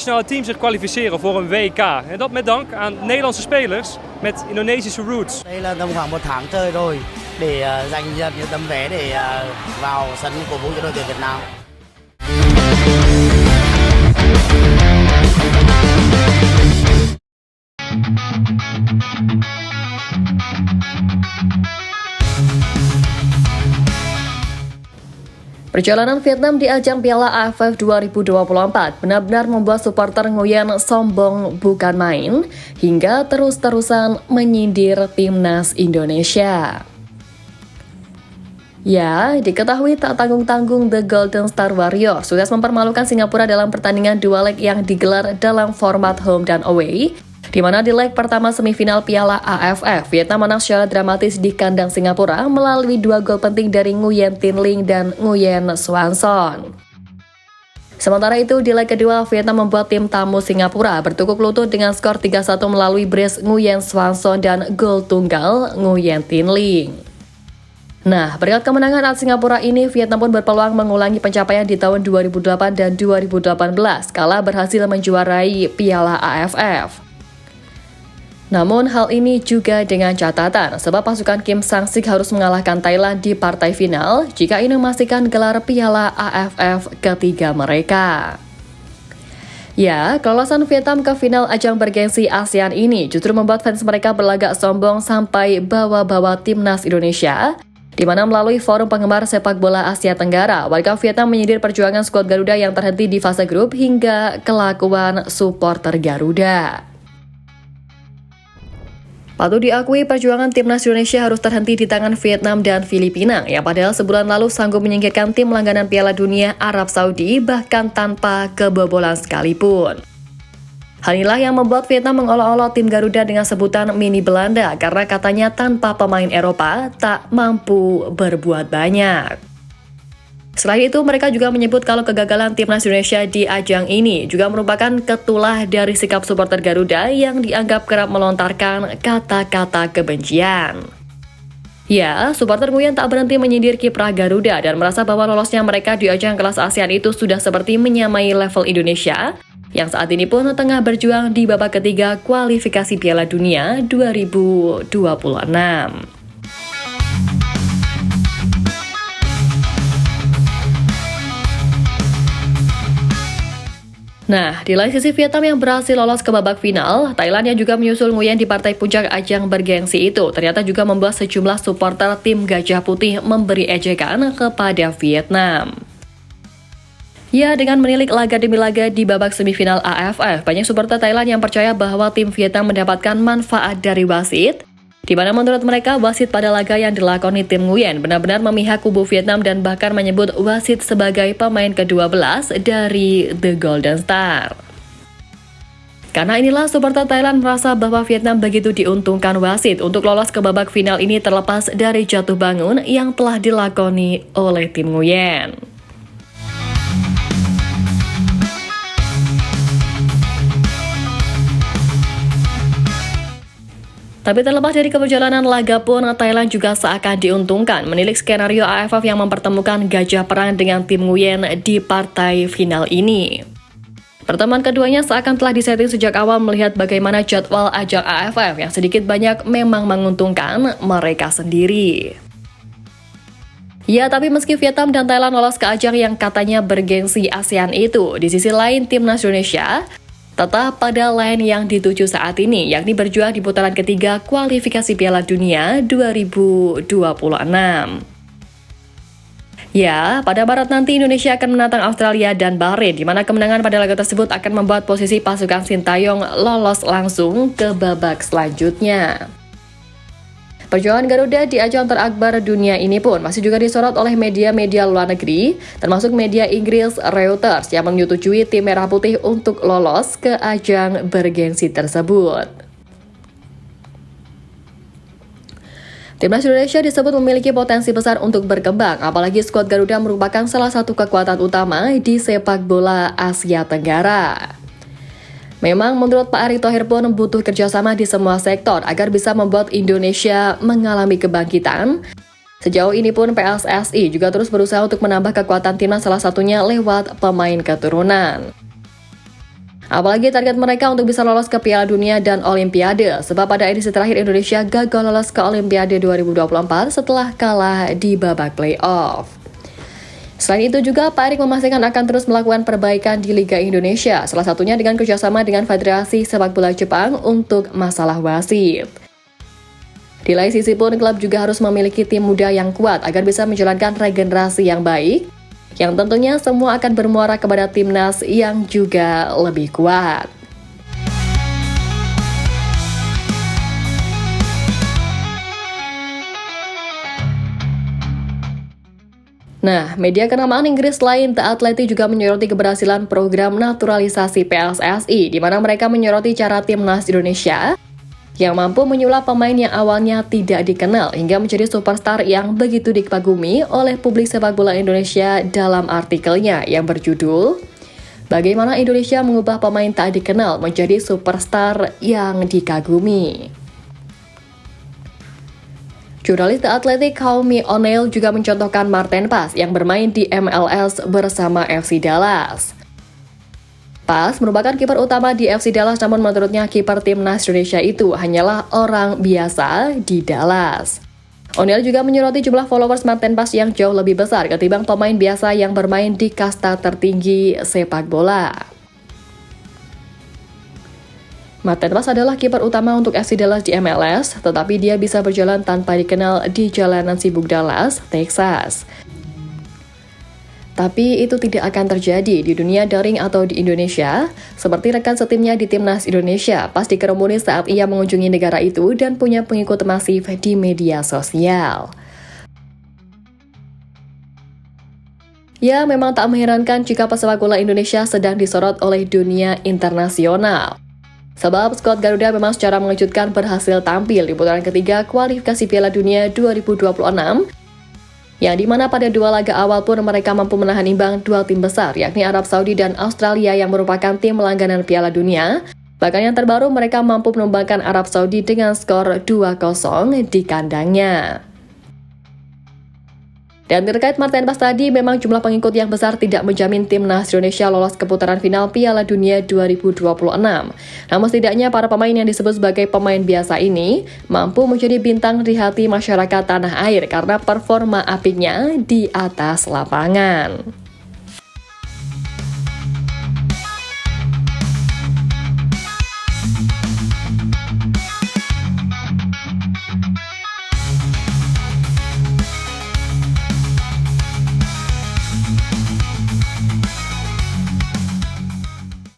Nationale team zich kwalificeren voor een WK. En dat met dank aan Nederlandse spelers met Indonesische roots. Đây là tầm khoảng 1 tháng trời rồi để giành giật những tấm vé để vào sân cổ vũ cho đội tuyển Việt Nam. Perjalanan Vietnam di ajang Piala AFF 2024 benar-benar membuat supporter Nguyen sombong bukan main hingga terus-terusan menyindir timnas Indonesia. Ya, diketahui tak tanggung-tanggung The Golden Star Warriors sukses mempermalukan Singapura dalam pertandingan dua leg yang digelar dalam format home dan away, di mana di leg pertama semifinal Piala AFF, Vietnam menang secara dramatis di kandang Singapura melalui 2 gol penting dari Nguyen Tin Linh dan Nguyen Xuan Son. Sementara itu, di leg kedua, Vietnam membuat tim tamu Singapura bertukuk lutut dengan skor 3-1 melalui brace Nguyen Xuan Son dan gol tunggal Nguyen Tin Linh. Nah, berkat kemenangan atas Singapura ini, Vietnam pun berpeluang mengulangi pencapaian di tahun 2008 dan 2018 kala berhasil menjuarai Piala AFF. Namun hal ini juga dengan catatan, sebab pasukan Kim Sang-sik harus mengalahkan Thailand di partai final jika ini memastikan gelar Piala AFF ketiga mereka. Ya, kelolosan Vietnam ke final ajang bergengsi ASEAN ini justru membuat fans mereka berlagak sombong sampai bawa-bawa timnas Indonesia, di mana melalui forum penggemar sepak bola Asia Tenggara, warga Vietnam menyindir perjuangan skuad Garuda yang terhenti di fase grup hingga kelakuan supporter Garuda. Patut diakui perjuangan timnas Indonesia harus terhenti di tangan Vietnam dan Filipina yang padahal sebulan lalu sanggup menyingkirkan tim langganan Piala Dunia Arab Saudi bahkan tanpa kebobolan sekalipun. Hal inilah yang membuat Vietnam mengolok-olok tim Garuda dengan sebutan mini Belanda karena katanya tanpa pemain Eropa tak mampu berbuat banyak. Selain itu, mereka juga menyebut kalau kegagalan timnas Indonesia di ajang ini juga merupakan ketulah dari sikap supporter Garuda yang dianggap kerap melontarkan kata-kata kebencian. Ya, supporter Nguyen tak berhenti menyindir kiprah Garuda dan merasa bahwa lolosnya mereka di ajang kelas ASEAN itu sudah seperti menyamai level Indonesia, yang saat ini pun tengah berjuang di babak ketiga kualifikasi Piala Dunia 2026. Nah, di lain sisi Vietnam yang berhasil lolos ke babak final, Thailand yang juga menyusul Nguyen di partai puncak ajang bergengsi itu ternyata juga membuat sejumlah supporter tim Gajah Putih memberi ejekan kepada Vietnam. Ya, dengan menilik laga demi laga di babak semifinal AFF, banyak supporter Thailand yang percaya bahwa tim Vietnam mendapatkan manfaat dari wasit, di mana menurut mereka wasit pada laga yang dilakoni tim Nguyen benar-benar memihak kubu Vietnam dan bahkan menyebut wasit sebagai pemain ke-12 dari The Golden Star. Karena inilah supporter Thailand merasa bahwa Vietnam begitu diuntungkan wasit untuk lolos ke babak final ini terlepas dari jatuh bangun yang telah dilakoni oleh tim Nguyen. Tapi terlepas dari keberjalanan laga pun, Thailand juga seakan diuntungkan menilik skenario AFF yang mempertemukan Gajah Perang dengan tim Nguyen di partai final ini. Pertemuan keduanya seakan telah disetting sejak awal melihat bagaimana jadwal ajang AFF yang sedikit banyak memang menguntungkan mereka sendiri. Ya, tapi meski Vietnam dan Thailand lolos ke ajang yang katanya bergengsi ASEAN itu, di sisi lain timnas Indonesia tetap pada line yang dituju saat ini, yakni berjuang di putaran ketiga kualifikasi Piala Dunia 2026. Ya, pada Maret nanti Indonesia akan menantang Australia dan Bahrain, di mana kemenangan pada laga tersebut akan membuat posisi pasukan Sintayong lolos langsung ke babak selanjutnya. Perjuangan Garuda di ajang terakbar dunia ini pun masih juga disorot oleh media-media luar negeri, termasuk media Inggris Reuters yang menyetujui tim Merah Putih untuk lolos ke ajang bergengsi tersebut. Timnas Indonesia disebut memiliki potensi besar untuk berkembang, apalagi skuad Garuda merupakan salah satu kekuatan utama di sepak bola Asia Tenggara. Memang menurut Pak Erick Thohir pun butuh kerjasama di semua sektor agar bisa membuat Indonesia mengalami kebangkitan. Sejauh ini pun PSSI juga terus berusaha untuk menambah kekuatan timnas, salah satunya lewat pemain keturunan. Apalagi target mereka untuk bisa lolos ke Piala Dunia dan Olimpiade, sebab pada edisi terakhir Indonesia gagal lolos ke Olimpiade 2024 setelah kalah di babak playoff. Selain itu juga, Pak Erick memastikan akan terus melakukan perbaikan di Liga Indonesia, salah satunya dengan kerjasama dengan Federasi Sepak Bola Jepang untuk masalah wasit. Di lain sisi pun, klub juga harus memiliki tim muda yang kuat agar bisa menjalankan regenerasi yang baik, yang tentunya semua akan bermuara kepada timnas yang juga lebih kuat. Nah, media kenamaan Inggris lain The Athletic juga menyoroti keberhasilan program naturalisasi PSSI, di mana mereka menyoroti cara timnas Indonesia yang mampu menyulap pemain yang awalnya tidak dikenal hingga menjadi superstar yang begitu dikagumi oleh publik sepak bola Indonesia dalam artikelnya yang berjudul Bagaimana Indonesia Mengubah Pemain Tak Dikenal Menjadi Superstar Yang Dikagumi. Jurnalis The Athletic Howie O'Neill juga mencontohkan Martin Paes yang bermain di MLS bersama FC Dallas. Paes merupakan kiper utama di FC Dallas, namun menurutnya kiper timnas Indonesia itu hanyalah orang biasa di Dallas. O'Neill juga menyoroti jumlah followers Martin Paes yang jauh lebih besar ketimbang pemain biasa yang bermain di kasta tertinggi sepak bola. Martin Paes adalah kiper utama untuk FC Dallas di MLS, tetapi dia bisa berjalan tanpa dikenal di jalanan sibuk Dallas, Texas. Tapi itu tidak akan terjadi di dunia daring atau di Indonesia, seperti rekan setimnya di timnas Indonesia pas dikerumuni saat ia mengunjungi negara itu dan punya pengikut masif di media sosial. Ya, memang tak mengherankan jika pesepak bola Indonesia sedang disorot oleh dunia internasional. Sebab skuad Garuda memang secara mengejutkan berhasil tampil di putaran ketiga kualifikasi Piala Dunia 2026, yang dimana pada dua laga awal pun mereka mampu menahan imbang dua tim besar, yakni Arab Saudi dan Australia yang merupakan tim langganan Piala Dunia. Bahkan yang terbaru mereka mampu menumbangkan Arab Saudi dengan skor 2-0 di kandangnya. Dan terkait Martin Paes tadi, memang jumlah pengikut yang besar tidak menjamin timnas Indonesia lolos ke putaran final Piala Dunia 2026. Namun setidaknya para pemain yang disebut sebagai pemain biasa ini mampu menjadi bintang di hati masyarakat tanah air karena performa apiknya di atas lapangan.